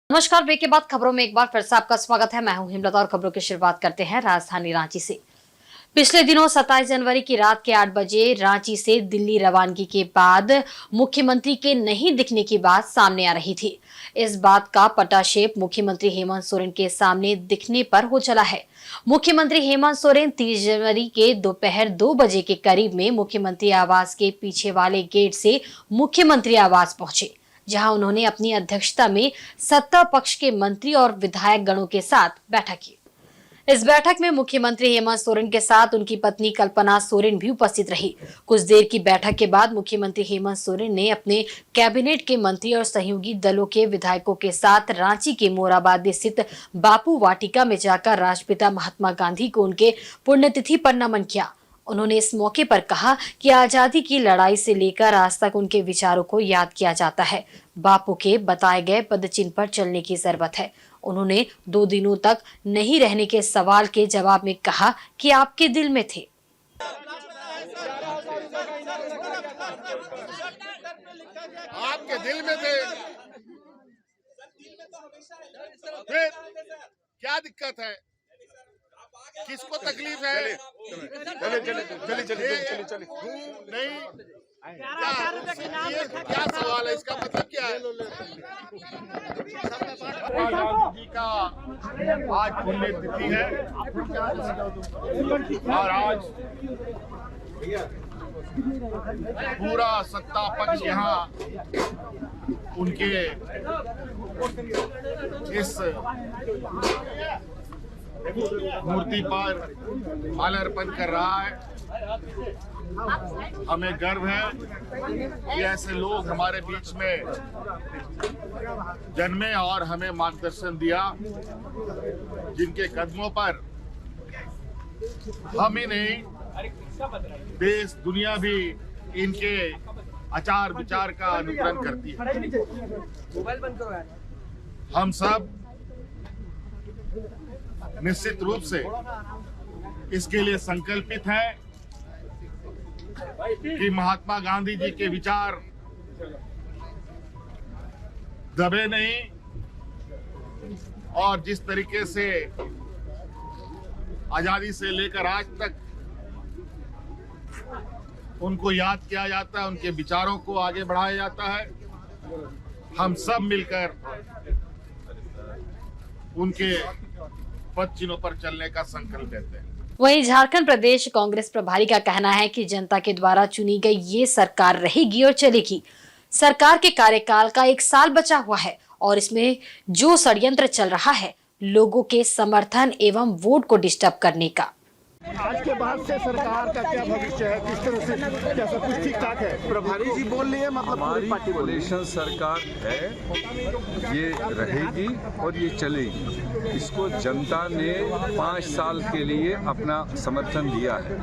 नमस्कार। ब्रेक के बाद खबरों में एक बार फिर से आपका स्वागत है। मैं हूं हिमलता और खबरों की शुरुआत करते हैं राजधानी रांची से। पिछले दिनों 27 जनवरी की रात के 8 बजे रांची से दिल्ली रवानगी के बाद मुख्यमंत्री के नहीं दिखने की बात सामने आ रही थी। इस बात का पटाक्षेप मुख्यमंत्री हेमंत सोरेन के सामने दिखने पर हो चला है। मुख्यमंत्री हेमंत सोरेन 30 जनवरी के दोपहर 2 बजे के करीब में मुख्यमंत्री आवास के पीछे वाले गेट से मुख्यमंत्री आवास पहुंचे, जहां उन्होंने अपनी अध्यक्षता में सत्ता पक्ष के मंत्री और विधायक गणों के साथ बैठक की। इस बैठक में मुख्यमंत्री हेमंत सोरेन के साथ उनकी पत्नी कल्पना सोरेन भी उपस्थित रही। कुछ देर की बैठक के बाद मुख्यमंत्री हेमंत सोरेन ने अपने कैबिनेट के मंत्री और सहयोगी दलों के विधायकों के साथ रांची के मोराबादी स्थित बापू वाटिका में जाकर राष्ट्रपिता महात्मा गांधी को उनके पुण्यतिथि पर नमन किया। उन्होंने इस मौके पर कहा कि आजादी की लड़ाई से लेकर आज तक उनके विचारों को याद किया जाता है। बापू के बताए गए पदचिन्ह पर चलने की जरूरत है। उन्होंने 2 दिनों तक नहीं रहने के सवाल के जवाब में कहा कि आपके दिल में थे। आपके दिल में थे, फिर क्या दिक्कत है? किसको तकलीफ है? चले नहीं, क्या सवाल है? इसका मतलब क्या है? गांधी जी का आज पुण्यतिथि है और आज पूरा सत्ता पक्ष यहाँ उनके इस मूर्ति पर माल्यार्पण कर रहा है। हमें गर्व है कि ऐसे लोग हमारे बीच में जन्मे और हमें मार्गदर्शन दिया, जिनके कदमों पर हम ही नहीं, देश दुनिया भी इनके आचार विचार का अनुकरण करती है। हम सब निश्चित रूप से इसके लिए संकल्पित हैं कि महात्मा गांधी जी के विचार दबे नहीं, और जिस तरीके से आजादी से लेकर आज तक उनको याद किया जाता है, उनके विचारों को आगे बढ़ाया जाता है, हम सब मिलकर उनके पद चिन्हों पर चलने का संकल्प लेते हैं। वहीं झारखंड प्रदेश कांग्रेस प्रभारी का कहना है कि जनता के द्वारा चुनी गई ये सरकार रहेगी और चलेगी। सरकार के कार्यकाल का 1 साल बचा हुआ है और इसमें जो षड्यंत्र चल रहा है लोगों के समर्थन एवं वोट को डिस्टर्ब करने का। आज के बाद से सरकार का क्या भविष्य है? किस तरह से क्या सब कुछ ठीक ठाक है? प्रभारी जी बोल रही है, मतलब हमारी कोalition सरकार है, ये रहेगी और ये चलेगी। इसको जनता ने 5 साल के लिए अपना समर्थन दिया है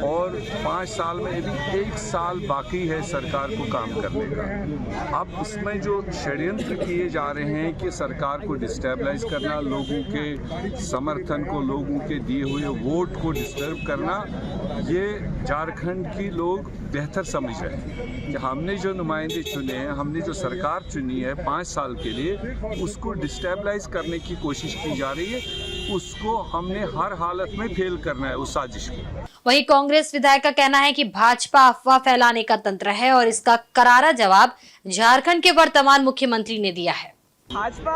और 5 साल में अभी 1 साल बाकी है सरकार को काम करने का। अब उसमें जो षड्यंत्र किए जा रहे हैं कि सरकार को डिस्टेबलाइज करना, लोगों के समर्थन को, लोगों के दिए हुए वोट को डिस्टर्ब करना, ये झारखंड की लोग बेहतर समझ रहे हैं कि हमने जो नुमाइंदे चुने हैं, हमने जो सरकार चुनी है 5 साल के लिए, उसको डिस्टेबलाइज करने की कोशिश की जा रही है। उसको हमने हर हालत में फेल करना है, उस साजिश को। वहीं कांग्रेस विधायक का कहना है कि भाजपा अफवाह फैलाने का तंत्र है और इसका करारा जवाब झारखंड के वर्तमान मुख्यमंत्री ने दिया है। भाजपा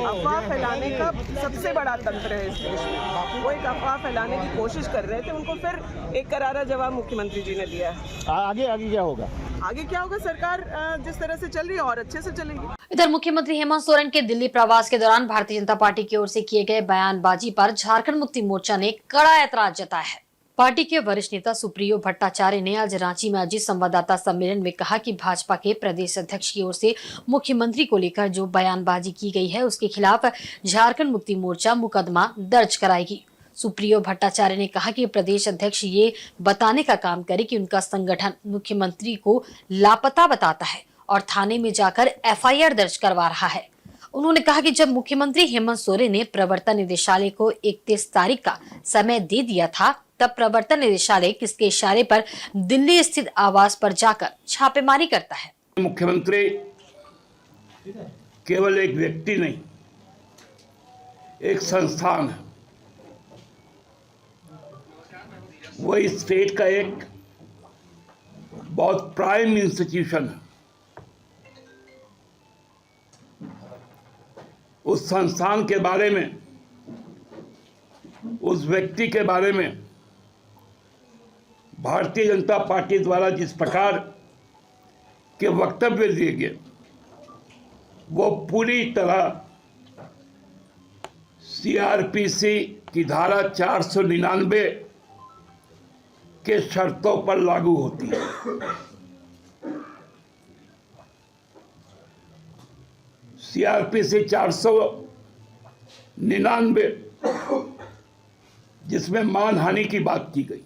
अफवाह फैलाने का सबसे बड़ा तंत्र है इस देश में। वो एक अफवाह फैलाने की कोशिश कर रहे थे, उनको फिर एक करारा जवाब मुख्यमंत्री जी ने दिया है। आगे क्या होगा? आगे क्या होगा? सरकार जिस तरह से चल रही है और अच्छे से चलेगी। इधर मुख्यमंत्री हेमंत सोरेन के दिल्ली प्रवास के दौरान भारतीय जनता पार्टी की ओर से किए गए बयानबाजी पर झारखंड मुक्ति मोर्चा ने कड़ा ऐतराज जताया है। पार्टी के वरिष्ठ नेता सुप्रियो भट्टाचार्य ने आज रांची में आयोजित संवाददाता सम्मेलन में कहा कि भाजपा के प्रदेश अध्यक्ष की ओर से मुख्यमंत्री को लेकर जो बयानबाजी की गई है उसके खिलाफ झारखंड मुक्ति मोर्चा मुकदमा दर्ज कराएगी। सुप्रियो भट्टाचार्य ने कहा कि प्रदेश अध्यक्ष ये बताने का काम करे कि उनका संगठन मुख्यमंत्री को लापता बताता है और थाने में जाकर FIR दर्ज करवा रहा है। उन्होंने कहा कि जब मुख्यमंत्री हेमंत सोरेन ने प्रवर्तन निदेशालय को 31 तारीख का समय दे दिया था, तब प्रवर्तन निदेशालय किसके इशारे पर दिल्ली स्थित आवास पर जाकर छापेमारी करता है। मुख्यमंत्री केवल एक व्यक्ति नहीं, एक संस्थान है। वो इस स्टेट का एक बहुत प्राइम इंस्टीट्यूशन है। उस संस्थान के बारे में, उस व्यक्ति के बारे में भारतीय जनता पार्टी द्वारा जिस प्रकार के वक्तव्य दिए गए, वो पूरी तरह सीआरपीसी की धारा 499 के शर्तों पर लागू होती है। सीआरपीसी 499 जिसमें मानहानि की बात की गई,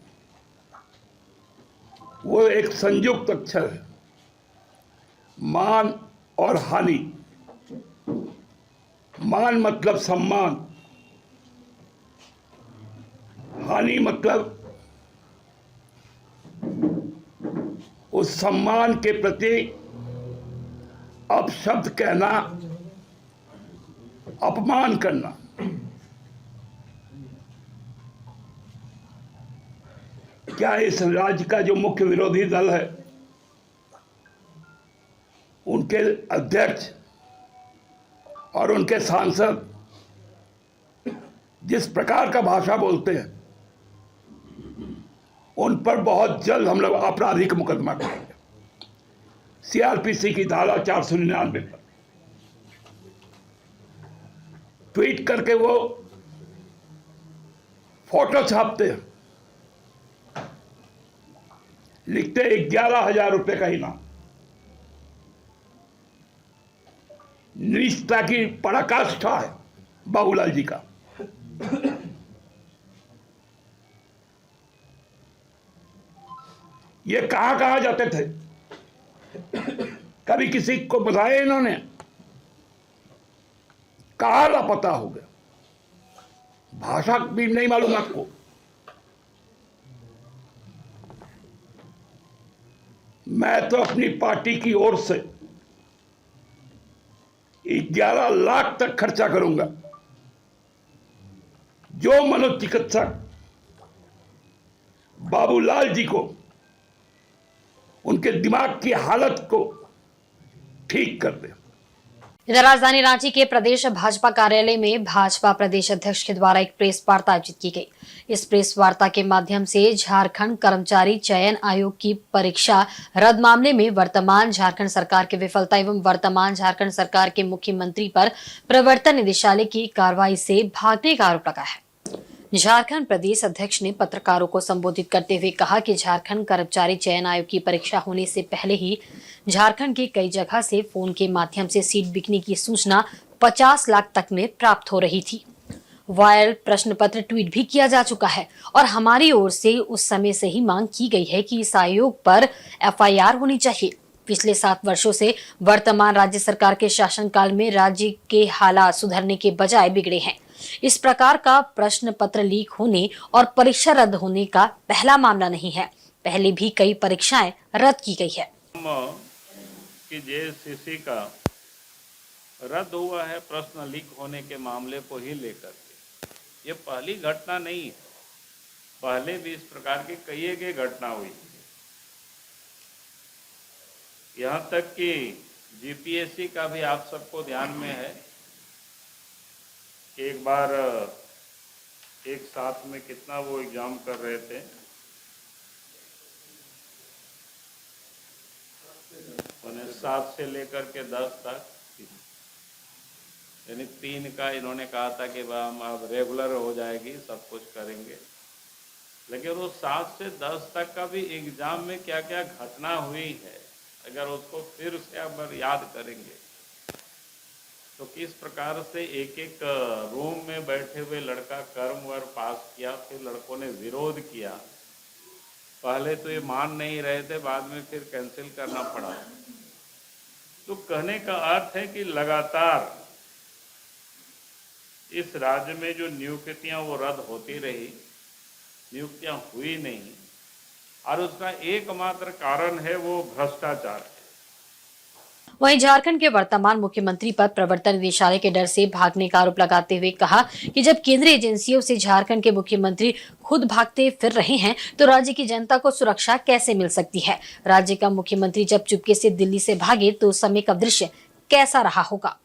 वो एक संयुक्त अक्षर है। मान और हानि। मान मतलब सम्मान, हानि मतलब उस सम्मान के प्रति अपशब्द कहना, अपमान करना। क्या इस राज्य का जो मुख्य विरोधी दल है, उनके अध्यक्ष और उनके सांसद जिस प्रकार का भाषा बोलते हैं, उन पर बहुत जल्द हम लोग आपराधिक मुकदमा करेंगे सीआरपीसी की धारा 499 पर। ट्वीट करके वो फोटो छापते हैं, लिखते 11,000 रुपए का इनाम। निष्ठा की पराकाष्ठा है बाबूलाल जी का। ये कहां जाते थे? कभी किसी को बताया इन्होंने? कहां लापता हो गया? भाषा भी नहीं मालूम आपको? मैं तो अपनी पार्टी की ओर से 11 लाख तक खर्चा करूंगा। जो मनोचिकित्सक बाबूलाल जी को, उनके दिमाग की हालत को ठीक कर दे। इधर राजधानी रांची के प्रदेश भाजपा कार्यालय में भाजपा प्रदेश अध्यक्ष के द्वारा एक प्रेस वार्ता आयोजित की गई। इस प्रेस वार्ता के माध्यम से झारखंड कर्मचारी चयन आयोग की परीक्षा रद्द मामले में वर्तमान झारखंड सरकार की विफलता एवं वर्तमान झारखंड सरकार के मुख्यमंत्री पर प्रवर्तन निदेशालय की कार्रवाई से भागने का आरोप लगाया है। झारखंड प्रदेश अध्यक्ष ने पत्रकारों को संबोधित करते हुए कहा कि झारखंड कर्मचारी चयन आयोग की परीक्षा होने से पहले ही झारखंड की कई जगह से फोन के माध्यम से सीट बिकने की सूचना 50 लाख तक में प्राप्त हो रही थी। वायरल प्रश्न पत्र ट्वीट भी किया जा चुका है और हमारी ओर से उस समय से ही मांग की गई है कि इस आयोग पर FIR होनी चाहिए। पिछले 7 वर्षों से वर्तमान राज्य सरकार के शासनकाल में राज्य के हालात सुधरने के बजाय बिगड़े हैं। इस प्रकार का प्रश्न पत्र लीक होने और परीक्षा रद्द होने का पहला मामला नहीं है। पहले भी कई परीक्षाएं रद्द की गई है। कि JSCC का रद्द हुआ है प्रश्न लीक होने के मामले को ही लेकर के, ये पहली घटना नहीं है। पहले भी इस प्रकार की कई घटना हुई। यहाँ तक कि GPSC का भी आप सबको ध्यान में है कि एक बार एक साथ में कितना वो एग्जाम कर रहे थे, उन्हें 7 से लेकर के 10 तक, यानी 3 का इन्होंने कहा था कि हम अब रेगुलर हो जाएगी, सब कुछ करेंगे। लेकिन वो 7 से 10 तक का भी एग्जाम में क्या क्या घटना हुई है, अगर उसको फिर से अब याद करेंगे तो किस प्रकार से एक एक रूम में बैठे हुए लड़का कर्म वर पास किया, फिर लड़कों ने विरोध किया। पहले तो ये मान नहीं रहे थे, बाद में फिर कैंसिल करना पड़ा। तो कहने का अर्थ है कि लगातार इस राज्य में जो नियुक्तियां वो रद्द होती रही, नियुक्तियां हुई नहीं, और उसका एकमात्र कारण है वो भ्रष्टाचार। वहीं झारखंड के वर्तमान मुख्यमंत्री पर प्रवर्तन निदेशालय के डर से भागने का आरोप लगाते हुए कहा कि जब केंद्रीय एजेंसियों से झारखंड के मुख्यमंत्री खुद भागते फिर रहे हैं तो राज्य की जनता को सुरक्षा कैसे मिल सकती है। राज्य का मुख्यमंत्री जब चुपके से दिल्ली से भागे तो उस समय का दृश्य कैसा रहा होगा।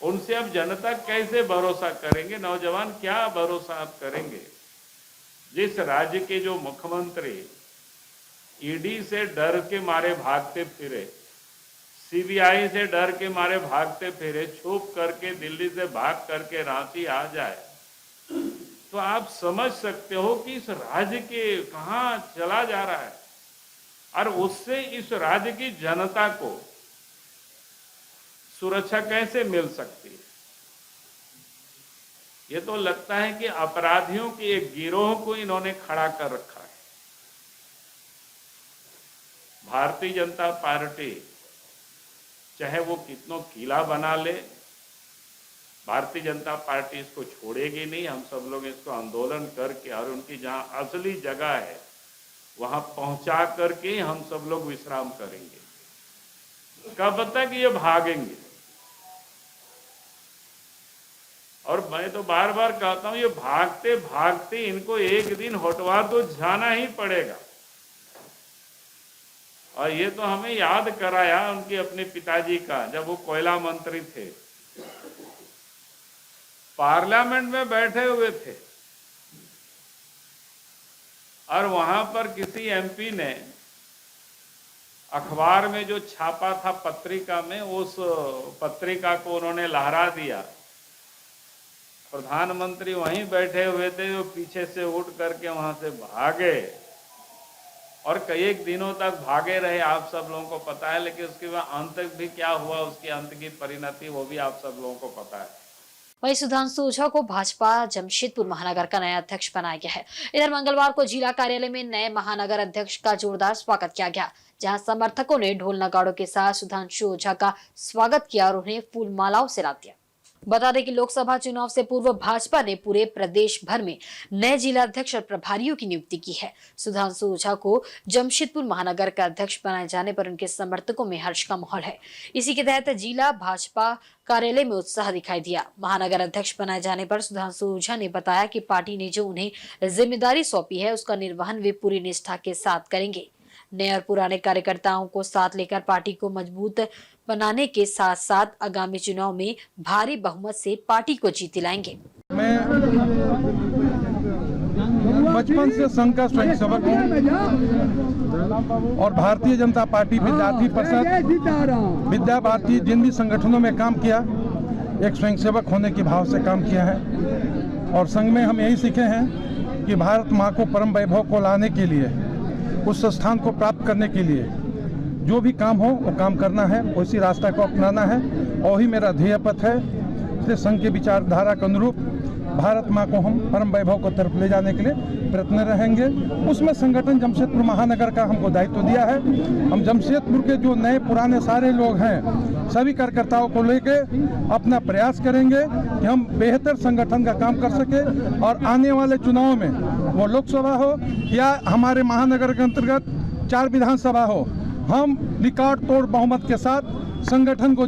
उनसे अब जनता कैसे भरोसा करेंगे, नौजवान क्या भरोसा आप करेंगे। जिस राज्य के जो मुख्यमंत्री ईडी से डर के मारे भागते फिरे, सीबीआई से डर के मारे भागते फिरे, छुप करके दिल्ली से भाग करके रांची आ जाए, तो आप समझ सकते हो कि इस राज्य के कहां चला जा रहा है और उससे इस राज्य की जनता को सुरक्षा कैसे मिल सकती है। ये तो लगता है कि अपराधियों के एक गिरोह को इन्होंने खड़ा कर रखा है। भारतीय जनता पार्टी चाहे वो कितनों किला बना ले, भारतीय जनता पार्टी इसको छोड़ेगी नहीं। हम सब लोग इसको आंदोलन करके और उनकी जहां असली जगह है वहां पहुंचा करके हम सब लोग विश्राम करेंगे। कब तक ये भागेंगे। और मैं तो बार बार कहता हूं, ये भागते भागते इनको एक दिन होटवार तो जाना ही पड़ेगा। और ये तो हमें याद कराया उनके अपने पिताजी का, जब वो कोयला मंत्री थे, पार्लियामेंट में बैठे हुए थे और वहां पर किसी एमपी ने अखबार में जो छापा था पत्रिका में, उस पत्रिका को उन्होंने लहरा दिया। प्रधानमंत्री वहीं बैठे हुए थे, वो पीछे से उठ करके वहां से भागे और कई एक दिनों तक भागे रहे, आप सब लोगों को पता है। लेकिन उसके बाद अंत भी क्या हुआ, उसके अंत की परिणति वो भी आप सब लोगों को पता है। वहीं सुधांशु ओझा को भाजपा जमशेदपुर महानगर का नया अध्यक्ष बनाया गया है। इधर मंगलवार को जिला कार्यालय में नए महानगर अध्यक्ष का जोरदार स्वागत किया गया, जहां समर्थकों ने ढोल नगाड़ों के साथ सुधांशु ओझा का स्वागत किया और उन्हें फूल मालाओं से लाद दिया। बता दें कि लोकसभा चुनाव से पूर्व भाजपा ने पूरे प्रदेश भर में नए जिला अध्यक्ष और प्रभारियों की नियुक्ति की है। सुधांशु ओझा को जमशेदपुर महानगर का अध्यक्ष बनाए जाने पर उनके समर्थकों में हर्ष का माहौल है। इसी के तहत जिला भाजपा कार्यालय में उत्साह दिखाई दिया। महानगर अध्यक्ष बनाए जाने पर सुधांशु ओझा ने बताया कि पार्टी ने जो उन्हें जिम्मेदारी सौंपी है उसका निर्वहन वे पूरी निष्ठा के साथ करेंगे। नए और पुराने कार्यकर्ताओं को साथ लेकर पार्टी को मजबूत बनाने के साथ साथ आगामी चुनाव में भारी बहुमत से पार्टी को जीत दिलाएंगे। मैं बचपन से संघ का स्वयंसेवक हूँ और भारतीय जनता पार्टी विद्यार्थी परिषद, विद्या भारती जिन भी संगठनों में काम किया, एक स्वयंसेवक होने के भाव से काम किया है। और संघ में हम यही सीखे हैं कि भारत माँ को परम वैभव को लाने के लिए, उस स्थान को प्राप्त करने के लिए जो भी काम हो वो काम करना है, उसी रास्ता को अपनाना है और वही मेरा ध्येय पथ है। इसलिए संघ के विचारधारा के अनुरूप भारत माँ को हम परम वैभव को तरफ ले जाने के लिए प्रयत्न रहेंगे। उसमें संगठन जमशेदपुर महानगर का हमको दायित्व दिया है। हम जमशेदपुर के जो नए पुराने सारे लोग हैं, सभी कार्यकर्ताओं को लेके अपना प्रयास करेंगे कि हम बेहतर संगठन का काम कर सके और आने वाले चुनाव में वो लोकसभा हो या हमारे महानगर के अंतर्गत 4 विधानसभा हो, हम रिकॉर्ड तोड़ बहुमत के साथ संगठन को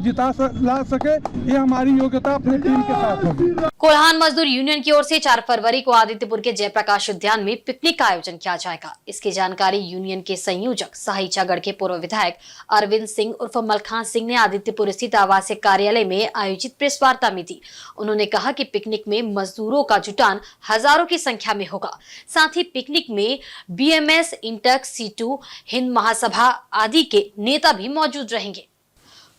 ला सके। ये हमारी योग्यता अपनी टीम के साथ होगी। कोल्हान मजदूर यूनियन की ओर से 4 फरवरी को आदित्यपुर के जयप्रकाश उद्यान में पिकनिक का आयोजन किया जाएगा। इसकी जानकारी यूनियन के संयोजक साहिचागढ़ के पूर्व विधायक अरविंद सिंह उर्फ मलखान सिंह ने आदित्यपुर स्थित आवासीय कार्यालय में आयोजित प्रेस वार्ता में दी। उन्होंने कहा कि पिकनिक में मजदूरों का जुटान हजारों की संख्या में होगा। साथ ही पिकनिक में BMS, इंटक, C2, हिंद महासभा आदि के नेता भी मौजूद रहेंगे।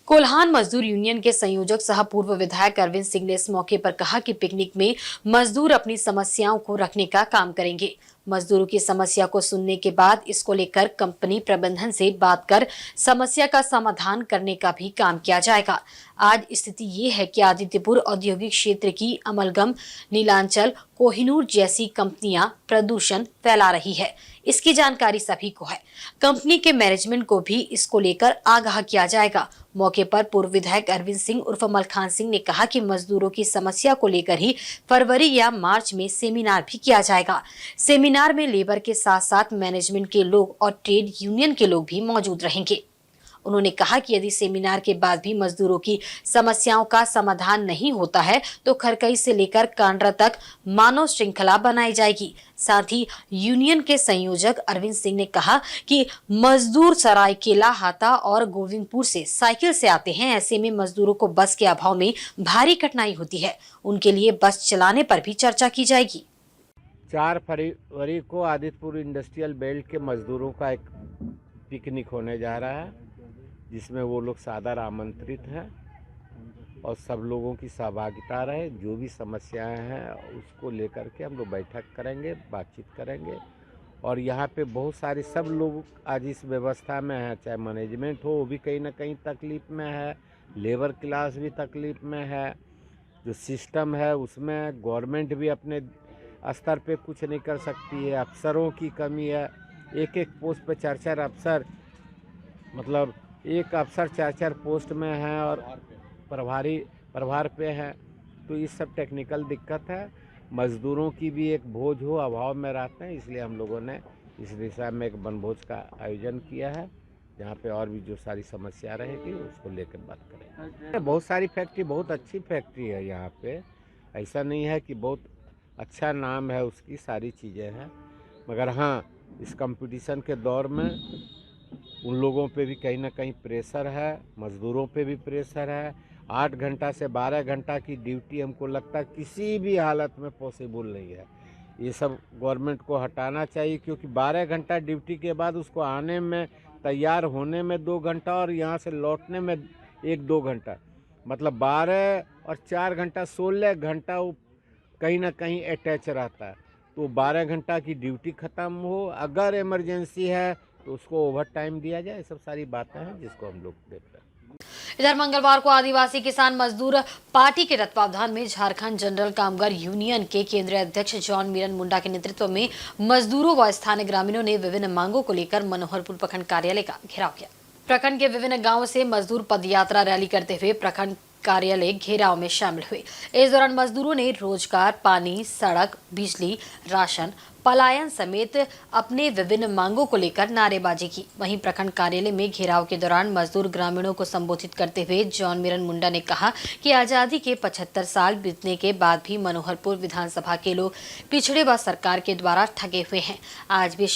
कोल्हान मजदूर यूनियन के संयोजक सह पूर्व विधायक अरविंद सिंह ने इस मौके पर कहा कि पिकनिक में मजदूर अपनी समस्याओं को रखने का काम करेंगे। मजदूरों की समस्या को सुनने के बाद इसको लेकर कंपनी प्रबंधन से बात कर समस्या का समाधान करने का भी काम किया जाएगा। आज स्थिति ये है कि आदित्यपुर औद्योगिक क्षेत्र की अमलगम, नीलांचल, कोहिनूर जैसी कंपनियां प्रदूषण फैला रही है। इसकी जानकारी सभी को है। कंपनी के मैनेजमेंट को भी इसको लेकर आगाह किया जाएगा। मौके पर पूर्व विधायक अरविंद सिंह उर्फ मलखान सिंह ने कहा कि मजदूरों की समस्या को लेकर ही फरवरी या मार्च में सेमिनार भी किया जाएगा। सेमिनार में लेबर के साथ साथ मैनेजमेंट के लोग और ट्रेड यूनियन के लोग भी मौजूद रहेंगे। उन्होंने कहा कि यदि सेमिनार के बाद भी मजदूरों की समस्याओं का समाधान नहीं होता है तो खरकई से लेकर कांड्रा तक मानव श्रृंखला बनाई जाएगी। साथ ही यूनियन के संयोजक अरविंद सिंह ने कहा कि मजदूर सरायकेला, हाता और गोविंदपुर से साइकिल से आते हैं। ऐसे में मजदूरों को बस के अभाव में भारी कठिनाई होती है। उनके लिए बस चलाने पर भी चर्चा की जाएगी। 4 फरवरी को आदित्यपुर इंडस्ट्रियल बेल्ट के मजदूरों का एक पिकनिक होने जा रहा है, जिसमें वो लोग सादर आमंत्रित हैं और सब लोगों की सहभागिता रहे। जो भी समस्याएं हैं उसको लेकर के हम लोग बैठक करेंगे, बातचीत करेंगे। और यहाँ पे बहुत सारे सब लोग आज इस व्यवस्था में हैं, चाहे मैनेजमेंट हो वो भी कहीं ना कहीं तकलीफ़ में है, लेबर क्लास भी तकलीफ़ में है, जो सिस्टम है उसमें गवर्नमेंट भी अपने स्तर पे कुछ नहीं कर सकती है, अफसरों की कमी है। एक पोस्ट पे 4 अफसर, मतलब एक अफसर 4 पोस्ट में हैं और प्रभार पे हैं, तो ये सब टेक्निकल दिक्कत है। मजदूरों की भी एक बोझ हो, अभाव में रहते हैं, इसलिए हम लोगों ने इस दिशा में एक वनभोज का आयोजन किया है, जहाँ पे और भी जो सारी समस्या रहेगी उसको लेकर बात करेंगे। बहुत सारी फैक्ट्री, बहुत अच्छी फैक्ट्री है यहाँ पे, ऐसा नहीं है कि बहुत अच्छा नाम है उसकी, सारी चीज़ें हैं, मगर हाँ इस कंपटीशन के दौर में उन लोगों पे भी कहीं ना कहीं प्रेशर है, मज़दूरों पे भी प्रेशर है। 8 घंटा से 12 घंटा की ड्यूटी हमको लगता है किसी भी हालत में पॉसिबल नहीं है। ये सब गवर्नमेंट को हटाना चाहिए, क्योंकि 12 घंटा ड्यूटी के बाद उसको आने में, तैयार होने में 2 घंटा और यहाँ से लौटने में 1-2 घंटा, मतलब 12 और 4 घंटा 16 घंटा वो कहीं ना कहीं अटैच रहता है। तो 12 घंटा की ड्यूटी ख़त्म हो, अगर इमरजेंसी है तो उसको ओवर टाइम दिया जाए। सब सारी बातें हैं जिसको हम लोग देख रहे हैं। इधर मंगलवार को आदिवासी किसान मजदूर पार्टी के तत्वावधान में झारखंड जनरल कामगार यूनियन के केंद्रीय अध्यक्ष जॉन मीरन मुंडा के नेतृत्व में मजदूरों व स्थानीय ग्रामीणों ने विभिन्न मांगों को लेकर मनोहरपुर प्रखंड कार्यालय का घेराव किया। प्रखंड के विभिन्न गाँवों से मजदूर पदयात्रा रैली करते हुए प्रखंड कार्यालय घेराव में शामिल हुए। इस दौरान मजदूरों ने रोजगार, पानी, सड़क, बिजली, राशन, पलायन समेत अपने विभिन्न मांगों को लेकर नारेबाजी की। वहीं प्रखंड कार्यालय में घेराव के दौरान मजदूर ग्रामीणों को संबोधित करते हुए जॉन मीरन मुंडा ने कहा कि आजादी के 75 साल बीतने के बाद भी मनोहरपुर विधानसभा के लोग पिछड़े व सरकार के द्वारा ठगे हुए हैं। आज भी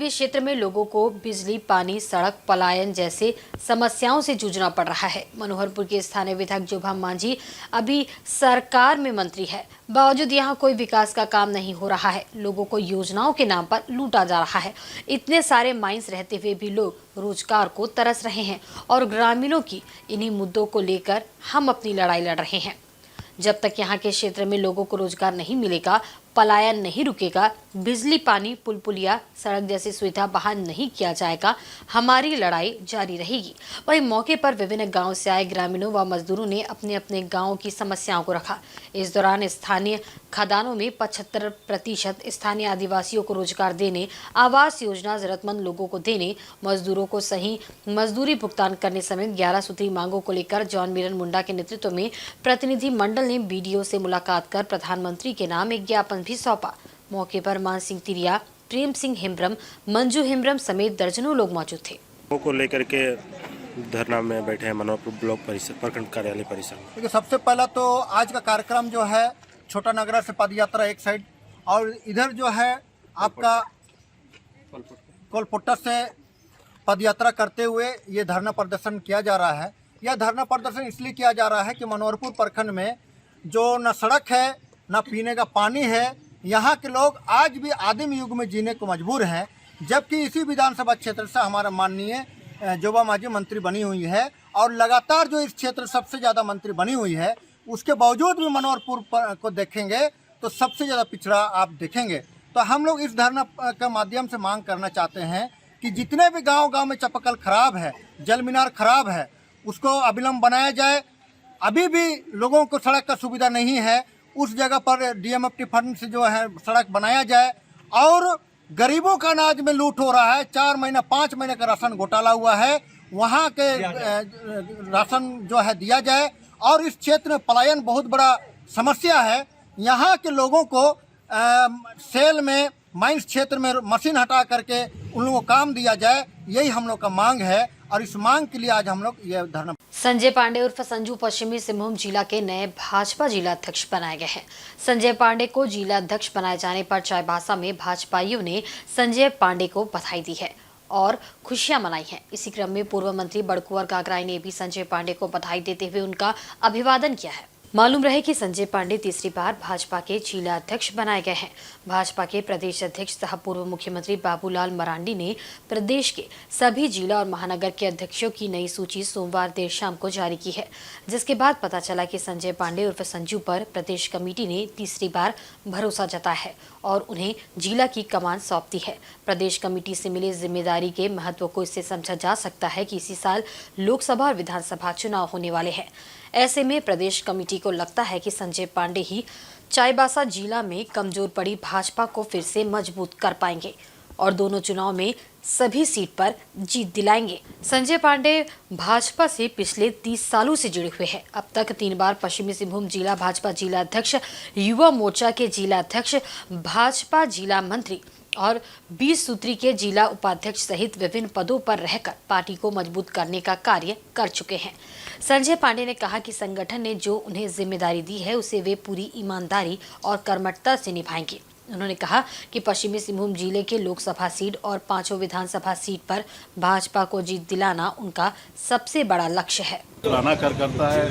क्षेत्र में लोगों को बिजली, पानी, सड़क, पलायन जैसे समस्याओं से जूझना पड़ रहा है। मनोहरपुर के स्थानीय विधायक जोभा मांझी अभी सरकार में मंत्री है, बावजूद यहाँ कोई विकास का काम नहीं हो रहा है। लोगों को योजनाओं के नाम पर लूटा जा रहा है। इतने सारे माइंस रहते हुए भी लोग रोजगार को तरस रहे हैं और ग्रामीणों की इन्हीं मुद्दों को लेकर हम अपनी लड़ाई लड़ रहे हैं। जब तक यहाँ के क्षेत्र में लोगों को रोजगार नहीं मिलेगा, पलायन नहीं रुकेगा, बिजली, पानी, पुल पुलिया, सड़क जैसी सुविधा बहाल नहीं किया जाएगा, हमारी लड़ाई जारी रहेगी। वहीं मौके पर विभिन्न गांव से आए ग्रामीणों व मजदूरों ने अपने अपने गांव की समस्याओं को रखा। इस दौरान स्थानीय खदानों में 75% स्थानीय आदिवासियों को रोजगार देने, आवास योजना जरूरतमंद लोगों को देने, मजदूरों को सही मजदूरी भुगतान करने समेत 11 सूत्री मांगों को लेकर जॉन मीरन मुंडा के नेतृत्व में प्रतिनिधि मंडल ने बीडीओ से मुलाकात कर प्रधानमंत्री के नाम एक ज्ञापन भी सौंपा। मौके पर मान सिंह तिरिया, प्रेम सिंह हिम्ब्रम, मंजू हिम्ब्रम समेत दर्जनों लोग मौजूद थे। को लेकर के धरना में बैठे हैं मनोहरपुर ब्लॉक परिसर, प्रखंड कार्यालय परिसर। देखिए, सबसे पहला तो आज का कार्यक्रम जो है छोटा नगरा से पदयात्रा एक साइड, और इधर जो है आपका कोलपुट्टा से पदयात्रा करते हुए ये धरना प्रदर्शन किया जा रहा है। यह धरना प्रदर्शन इसलिए किया जा रहा है कि मनोहरपुर प्रखंड में जो न सड़क है, न पीने का पानी है, यहाँ के लोग आज भी आदिम युग में जीने को मजबूर हैं। जबकि इसी विधानसभा क्षेत्र से हमारा माननीय जोभा मांझी मंत्री बनी हुई है और लगातार जो इस क्षेत्र सबसे ज़्यादा मंत्री बनी हुई है, उसके बावजूद भी मनोहरपुर को देखेंगे तो सबसे ज़्यादा पिछड़ा आप देखेंगे। तो हम लोग इस धरना के माध्यम से मांग करना चाहते हैं कि जितने भी गांव में चापाकल खराब है, जल मीनार खराब है, उसको अविलंब बनाया जाए। अभी भी लोगों को सड़क का सुविधा नहीं है, उस जगह पर डीएमएफटी फंड से जो है सड़क बनाया जाए। और गरीबों का अनाज में लूट हो रहा है, 4 महीना 5 महीने का राशन घोटाला हुआ है, वहाँ के राशन जो है दिया जाए। और इस क्षेत्र में पलायन बहुत बड़ा समस्या है। यहाँ के लोगों को सेल में माइंस क्षेत्र में मशीन हटा करके उन लोगों को काम दिया जाए, यही हम लोग का मांग है। और इस मांग के लिए आज हम लोग ये धरना। संजय पांडे उर्फ संजू पश्चिमी सिंहभूम जिला के नए भाजपा जिला अध्यक्ष बनाए गए हैं। संजय पांडे को जिला अध्यक्ष बनाए जाने पर चाईबासा में भाजपाइयों ने संजय पांडे को बधाई दी है और खुशियां मनाई हैं। इसी क्रम में पूर्व मंत्री बड़कुंवर कागराई ने भी संजय पांडे को बधाई देते हुए उनका अभिवादन किया है। मालूम रहे कि संजय पांडे तीसरी बार भाजपा के जिला अध्यक्ष बनाए गए हैं। भाजपा के प्रदेश अध्यक्ष तथा पूर्व मुख्यमंत्री बाबूलाल मरांडी ने प्रदेश के सभी जिला और महानगर के अध्यक्षों की नई सूची सोमवार देर शाम को जारी की है, जिसके बाद पता चला कि संजय पांडे उर्फ संजू पर प्रदेश कमेटी ने तीसरी बार भरोसा जताया है और उन्हें जिला की कमान सौंप दी है। प्रदेश कमेटी से मिली जिम्मेदारी के महत्व को इससे समझा जा सकता है कि इसी साल लोकसभा और विधानसभा चुनाव होने वाले हैं। ऐसे में प्रदेश कमेटी को लगता है कि संजय पांडे ही चाईबासा जिला में कमजोर पड़ी भाजपा को फिर से मजबूत कर पाएंगे और दोनों चुनाव में सभी सीट पर जीत दिलाएंगे। संजय पांडे भाजपा से पिछले 30 सालों से जुड़े हुए हैं। अब तक 3 बार पश्चिमी सिंहभूम जिला भाजपा जिला अध्यक्ष, युवा मोर्चा के जिला अध्यक्ष, भाजपा जिला मंत्री और 20 सूत्री के जिला उपाध्यक्ष सहित विभिन्न पदों पर रहकर पार्टी को मजबूत करने का कार्य कर चुके हैं। संजय पांडे ने कहा कि संगठन ने जो उन्हें जिम्मेदारी दी है उसे वे पूरी ईमानदारी और कर्मठता से निभाएंगे। उन्होंने कहा कि पश्चिमी सिंहभूम जिले के लोकसभा सीट और 5 विधानसभा सीट पर भाजपा को जीत दिलाना उनका सबसे बड़ा लक्ष्य है। पुराना कार्यकर्ता है,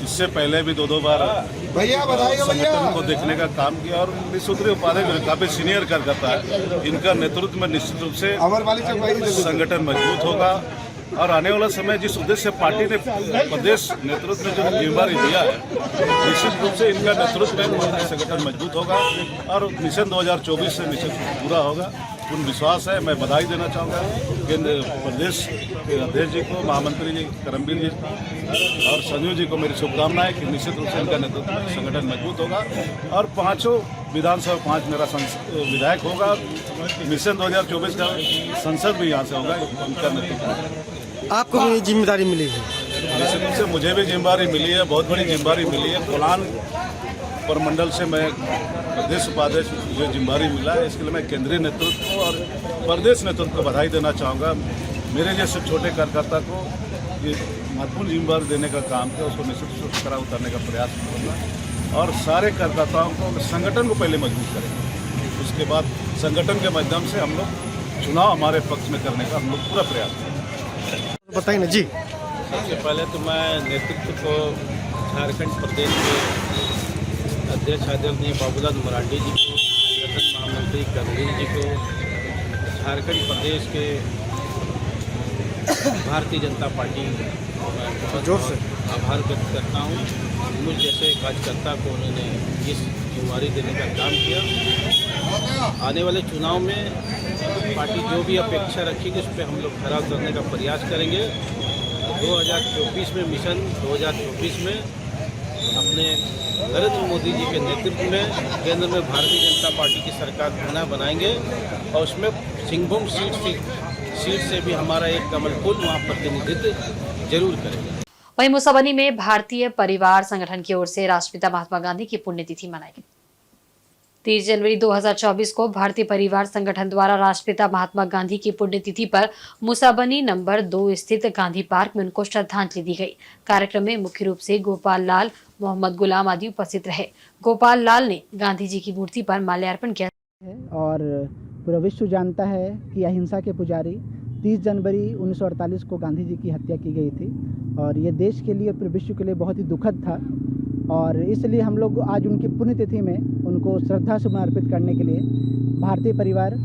इससे पहले भी 2 बार संगठन को देखने का काम किया और सूत्री उपाध्यक्ष काफी सीनियर कार्यकर्ता है। इनका नेतृत्व में निश्चित रूप से संगठन मजबूत होगा और आने वाला समय जिस उद्देश्य से पार्टी ने प्रदेश नेतृत्व में जो जिम्मेदारी दिया है, निश्चित रूप से इनका नेतृत्व में संगठन मजबूत होगा और मिशन 2024 से निश्चित पूरा होगा। पूर्ण विश्वास है। मैं बधाई देना चाहूँगा केंद्र प्रदेश के अध्यक्ष जी को, महामंत्री जी करमबीर जी और संजू जी को मेरी शुभकामनाएं कि निश्चित रूप से इनका नेतृत्व में संगठन मजबूत होगा और 5 विधानसभा 5 मेरा विधायक होगा। मिशन 2024 का संसद भी यहाँ से होगा उनका नेतृत्व। आपको भी जिम्मेदारी मिली है? निश्चित रूप से मुझे भी जिम्मेदारी मिली है, बहुत बड़ी जिम्मेदारी मिली है। कोलान प्रमंडल से मैं प्रदेश उपाध्यक्ष मुझे जिम्मेदारी मिला है, इसके लिए मैं केंद्रीय नेतृत्व और प्रदेश नेतृत्व को बधाई देना चाहूँगा। मेरे जैसे छोटे कार्यकर्ता को ये महत्वपूर्ण जिम्मेदारी देने का काम किया, उसको निश्चित रूप से खरा उतारने का प्रयास करूँगा और सारे कार्यकर्ताओं को संगठन को पहले मजबूत करेंगे, उसके बाद संगठन के माध्यम से हम लोग चुनाव हमारे पक्ष में करने का हम लोग पूरा प्रयास करेंगे। बताइए ना जी। सबसे पहले तो मैं नेतृत्व को झारखंड प्रदेश के अध्यक्ष आदरणीय बाबूलाल मरांडी जी को, संगठन महामंत्री करमबीर जी को, झारखंड प्रदेश के भारतीय जनता पार्टी जोर से आभार व्यक्त करता हूँ। मुझ जैसे कार्यकर्ता को उन्होंने इस जिम्मेदारी देने का काम किया। आने वाले चुनाव में पार्टी जो भी अपेक्षा रखेगी उस पर हम लोग खरा उतरने का प्रयास करेंगे। 2024 में मिशन 2024 में अपने नरेंद्र मोदी जी के नेतृत्व में केंद्र में भारतीय जनता पार्टी की सरकार पुनः बनाएंगे और उसमें सिंहभूम सीट से भी हमारा एक कमल फूल वहाँ प्रतिनिधित्व जरूर करेंगे। वहीं मुसाबनी में भारतीय परिवार संगठन की ओर से राष्ट्रपिता महात्मा गांधी की पुण्यतिथि मनाई गई। 30 जनवरी 2024 को भारतीय परिवार संगठन द्वारा राष्ट्रपिता महात्मा गांधी की पुण्यतिथि पर मुसाबनी नंबर 2 स्थित गांधी पार्क में उनको श्रद्धांजलि दी गई। कार्यक्रम में मुख्य रूप से गोपाल लाल, मोहम्मद गुलाम आदि उपस्थित रहे। गोपाल लाल ने गांधी जी की मूर्ति पर माल्यार्पण किया और पूरा विश्व जानता है कि अहिंसा के पुजारी 30 जनवरी 1948 को गांधी जी की हत्या की गई थी और ये देश के लिए पूरे विश्व के लिए बहुत ही दुखद था और इसलिए हम लोग आज उनकी पुण्यतिथि में उनको श्रद्धा सुमन अर्पित करने के लिए भारतीय परिवार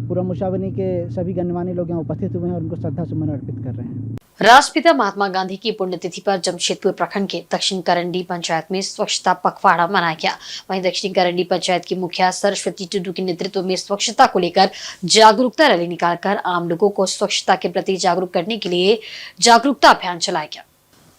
पूरा मुसाबनी के सभी गणमान्य लोग यहाँ उपस्थित हुए हैं और उनको श्रद्धा सुमन अर्पित कर रहे हैं। राष्ट्रपिता महात्मा गांधी की पुण्यतिथि पर जमशेदपुर प्रखंड के दक्षिण करंडी पंचायत में स्वच्छता पखवाड़ा मनाया गया। वहीं दक्षिण करंडी पंचायत की मुखिया सरस्वती टुडू के नेतृत्व में स्वच्छता को लेकर जागरूकता रैली निकालकर आम लोगों को स्वच्छता के प्रति जागरूक करने के लिए जागरूकता अभियान चलाया गया।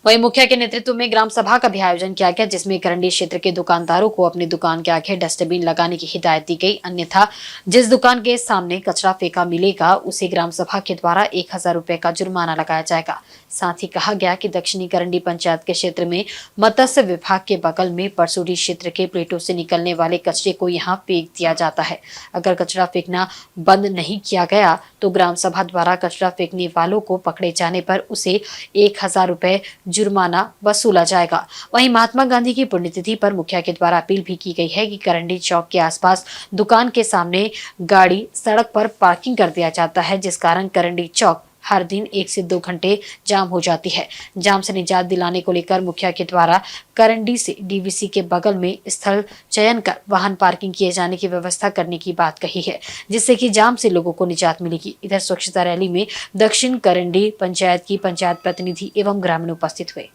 वहीं मुखिया के नेतृत्व में ग्राम सभा का भी आयोजन किया गया, जिसमें करंडी क्षेत्र के दुकानदारों को अपनी दुकान के आगे डस्टबिन लगाने की हिदायत दी गई। अन्यथा जिस दुकान के सामने कचरा फेंका मिलेगा उसे ग्राम सभा के द्वारा 1000 रुपए का जुर्माना लगाया जाएगा। साथ ही कहा गया कि दक्षिणी करंडी पंचायत के क्षेत्र में मत्स्य विभाग के बगल में परसुडी क्षेत्र के प्लेटों से निकलने वाले कचरे को यहाँ फेंक दिया जाता है। अगर कचरा फेंकना बंद नहीं किया गया तो ग्राम सभा द्वारा कचरा फेंकने वालों को पकड़े जाने पर उसे 1000 रुपए जुर्माना वसूला जाएगा। वहीं महात्मा गांधी की पुण्यतिथि पर मुखिया के द्वारा अपील भी की गई है कि करंडी चौक के आसपास दुकान के सामने गाड़ी सड़क पर पार्किंग कर दिया जाता है, जिस कारण करंडी चौक हर दिन 1 से 2 घंटे जाम हो जाती है। जाम से निजात दिलाने को लेकर मुखिया के द्वारा करंडी से डीवीसी के बगल में स्थल चयन कर वाहन पार्किंग किए जाने की व्यवस्था करने की बात कही है, जिससे कि जाम से लोगों को निजात मिलेगी। इधर स्वच्छता रैली में दक्षिण करंडी पंचायत की पंचायत प्रतिनिधि एवं ग्रामीण उपस्थित हुए।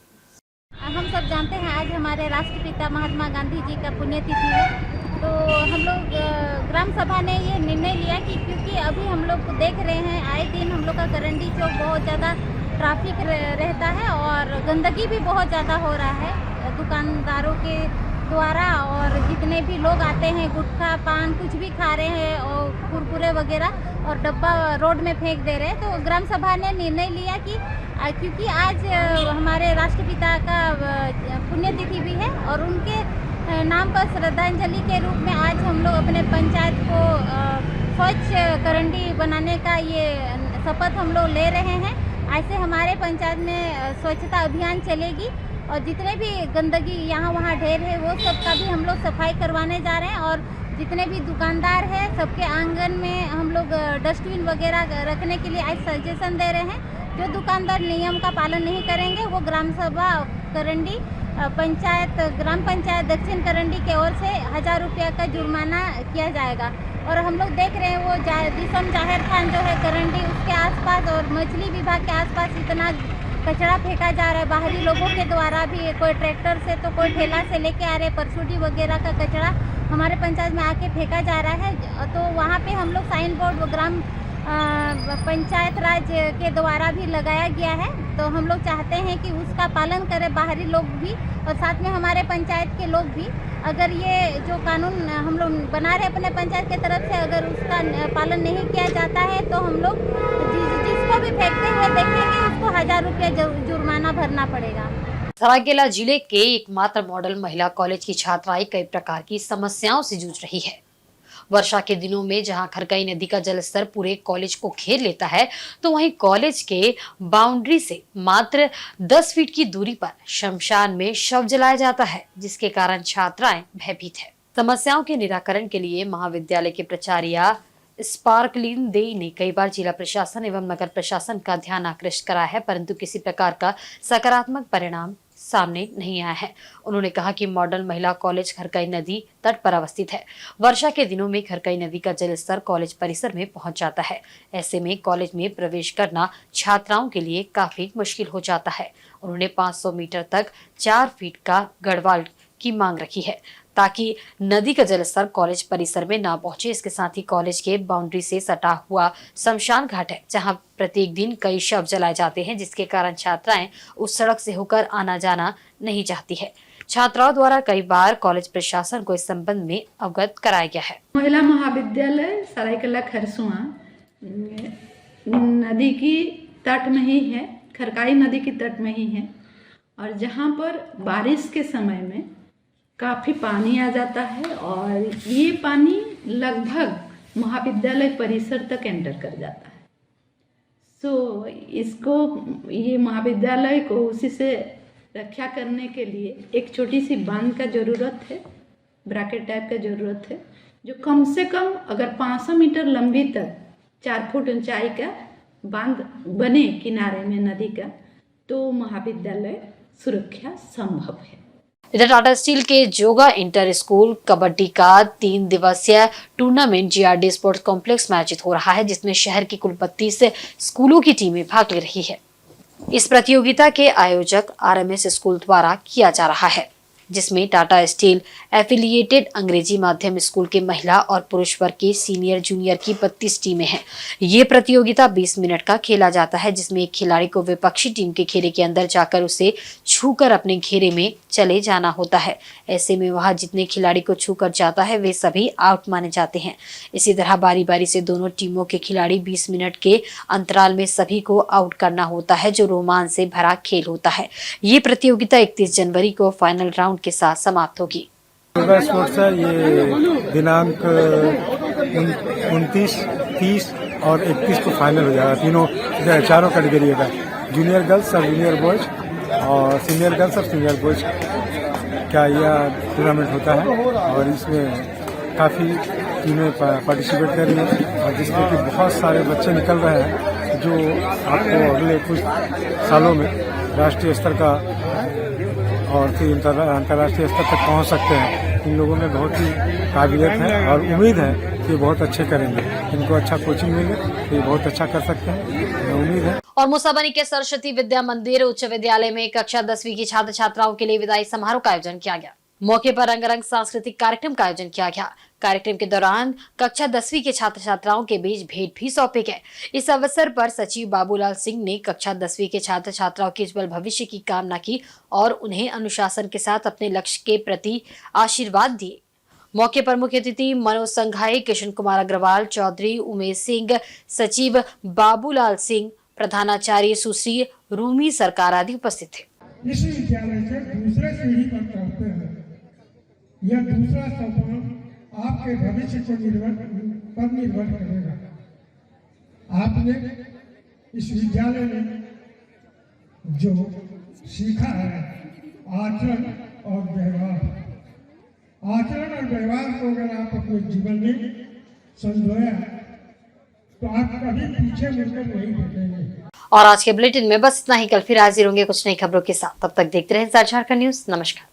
हम सब जानते हैं आज हमारे राष्ट्रपिता महात्मा गांधी जी का पुण्यतिथि है, तो हम लोग ग्राम सभा ने ये निर्णय लिया कि क्योंकि अभी हम लोग देख रहे हैं आए दिन हम लोग का करंडी चौक बहुत ज़्यादा ट्रैफिक रहता है और गंदगी भी बहुत ज़्यादा हो रहा है दुकानदारों के द्वारा, और जितने भी लोग आते हैं गुटखा पान कुछ भी खा रहे हैं और कुरकुरे वगैरह और डब्बा रोड में फेंक दे रहे हैं। तो ग्राम सभा ने निर्णय लिया कि क्योंकि आज हमारे राष्ट्रपिता का पुण्यतिथि भी है और उनके नाम पर श्रद्धांजलि के रूप में आज हम लोग अपने पंचायत को स्वच्छ करंडी बनाने का ये शपथ हम लोग ले रहे हैं। ऐसे हमारे पंचायत में स्वच्छता अभियान चलेगी और जितने भी गंदगी यहाँ वहाँ ढेर है वो सब का भी हम लोग सफाई करवाने जा रहे हैं और जितने भी दुकानदार हैं सबके आंगन में हम लोग डस्टबिन वगैरह रखने के लिए आज सजेशन दे रहे हैं। जो दुकानदार नियम का पालन नहीं करेंगे वो ग्राम सभा करंडी ग्राम पंचायत दक्षिण करंडी की ओर से 1000 रुपये का जुर्माना किया जाएगा। और हम लोग देख रहे हैं वो दिसम जाहिर खान जो है करंडी उसके आसपास और मछली विभाग के आसपास इतना कचरा फेंका जा रहा है बाहरी लोगों के द्वारा भी, कोई ट्रैक्टर से तो कोई ठेला से लेके आ रहे परसुडी वगैरह का कचरा हमारे पंचायत में आके फेंका जा रहा है। तो वहाँ पे हम लोग साइन बोर्ड ग्राम पंचायत राज के द्वारा भी लगाया गया है, तो हम लोग चाहते हैं कि उसका पालन करें बाहरी लोग भी और साथ में हमारे पंचायत के लोग भी। अगर ये जो कानून हम लोग बना रहे अपने पंचायत की तरफ से अगर उसका पालन नहीं किया जाता है तो हम लोग जिसको भी फेंकते हुए देखेंगे उसको 1000 रुपये जुर्माना भरना पड़ेगा। सरायकेला जिले के एकमात्र मॉडल महिला कॉलेज की छात्राएं कई प्रकार की समस्याओं से जूझ रही है। वर्षा के दिनों में जहां खरकई नदी का जलस्तर पूरे कॉलेज को घेर लेता है, तो वहीं कॉलेज के बाउंड्री से मात्र 10 फीट की दूरी पर शमशान में शव जलाया जाता है, जिसके कारण छात्राएं भयभीत है। समस्याओं के निराकरण के लिए महाविद्यालय के प्राचार्य स्पार्कलिन दे ने कई बार जिला प्रशासन एवं नगर प्रशासन का ध्यान आकृष्ट करा है, परंतु किसी प्रकार का सकारात्मक परिणाम सामने नहीं आया है। उन्होंने कहा कि मॉडल महिला कॉलेज खरकई नदी तट पर अवस्थित है। वर्षा के दिनों में खरकई नदी का जलस्तर कॉलेज परिसर में पहुंच जाता है। ऐसे में कॉलेज में प्रवेश करना छात्राओं के लिए काफी मुश्किल हो जाता है। उन्होंने 500 मीटर तक 4 फीट का गढ़वाल की मांग रखी है, ताकि नदी का जलस्तर कॉलेज परिसर में ना पहुंचे। इसके साथ ही कॉलेज के बाउंड्री से सटा हुआ शमशान घाट है, जहां प्रत्येक दिन कई शव जलाए जाते हैं, जिसके कारण छात्राएं उस सड़क से होकर आना जाना नहीं चाहती है। छात्राओं द्वारा कई बार कॉलेज प्रशासन को इस संबंध में अवगत कराया गया है। महिला महाविद्यालय सरायकेला खरसुआ नदी की तट में ही है, खरकाई नदी की तट में ही है, और जहाँ पर बारिश के समय में काफ़ी पानी आ जाता है और ये पानी लगभग महाविद्यालय परिसर तक एंटर कर जाता है। सो इसको ये महाविद्यालय को उसी से रक्षा करने के लिए एक छोटी सी बांध का ज़रूरत है, ब्रैकेट टाइप का ज़रूरत है, जो कम से कम अगर 500 मीटर लंबी तक 4 फुट ऊंचाई का बांध बने किनारे में नदी का, तो महाविद्यालय सुरक्षा संभव है। इधर टाटा स्टील के जोगा इंटर स्कूल कबड्डी का 3 दिवसीय टूर्नामेंट जीआरडी स्पोर्ट्स कॉम्प्लेक्स में आयोजित हो रहा है, जिसमें शहर की कुल 32 स्कूलों की टीमें भाग ले रही है। इस प्रतियोगिता के आयोजक आरएमएस स्कूल द्वारा किया जा रहा है। जिसमें टाटा स्टील एफिलिएटेड अंग्रेजी माध्यम स्कूल के महिला और पुरुष वर्ग के सीनियर जूनियर की 32 टीमें हैं। ये प्रतियोगिता 20 मिनट का खेला जाता है, जिसमें एक खिलाड़ी को विपक्षी टीम के घेरे के अंदर जाकर उसे छूकर अपने घेरे में चले जाना होता है। ऐसे में वहां जितने खिलाड़ी को छूकर जाता है वे सभी आउट माने जाते हैं। इसी तरह बारी बारी से दोनों टीमों के खिलाड़ी 20 मिनट के अंतराल में सभी को आउट करना होता है, जो रोमांच से भरा खेल होता है। ये प्रतियोगिता 31 जनवरी को फाइनल राउंड के साथ समाप्त होगी। स्पोर्ट्स है, ये दिनांक 29, 30 और 31 को फाइनल हो जाएगा। चारों कैटेगरी का जूनियर गर्ल्स और जूनियर बॉयज और सीनियर गर्ल्स और सीनियर बॉयज का यह टूर्नामेंट होता है और इसमें काफ़ी टीमें पार्टिसिपेट कर रही हैं और जिसमें कि बहुत सारे बच्चे निकल रहे हैं जो आपको अगले कुछ सालों में राष्ट्रीय स्तर का और फिर अंतर्राष्ट्रीय स्तर तक पहुंच सकते हैं। इन लोगों में बहुत ही काबिलियत है और उम्मीद है कि बहुत अच्छे करेंगे। इनको अच्छा कोचिंग मिले तो ये बहुत अच्छा कर सकते हैं, उम्मीद है। और मुसाबनी के सरस्वती विद्या मंदिर उच्च विद्यालय में कक्षा 10वीं की छात्र छात्राओं के लिए विदाई समारोह का आयोजन किया गया। मौके पर रंगारंग सांस्कृतिक कार्यक्रम का आयोजन किया गया। कार्यक्रम के दौरान कक्षा 10वीं के छात्र छात्राओं के बीच भेंट भी सौंपे गए। इस अवसर पर सचिव बाबूलाल सिंह ने कक्षा 10वीं के छात्र छात्राओं के उज्जवल भविष्य की कामना की और उन्हें अनुशासन के साथ अपने लक्ष्य के प्रति आशीर्वाद दिए। मौके पर मुख्य अतिथि मनोज संघाई, किशन कुमार अग्रवाल, चौधरी उमेश सिंह, सचिव बाबूलाल सिंह, प्रधानाचार्य सुश्री रूमी सरकार आदि उपस्थित थे। इस विद्यालय से दूसरे सीढ़ी पर चढ़ते हैं, यह दूसरा सोपान आपके भविष्य को निर्भर करेगा। आपने इस विद्यालय में जो सीखा है आचरण और व्यवहार को अगर आप अपने जीवन में संजोया तो आप कभी पीछे मुड़कर नहीं देखेंगे। और आज के बुलेटिन में बस इतना ही। कल फिर हाजिर होंगे कुछ नई खबरों के साथ। तब तक देखते रहें झारखंड न्यूज। नमस्कार।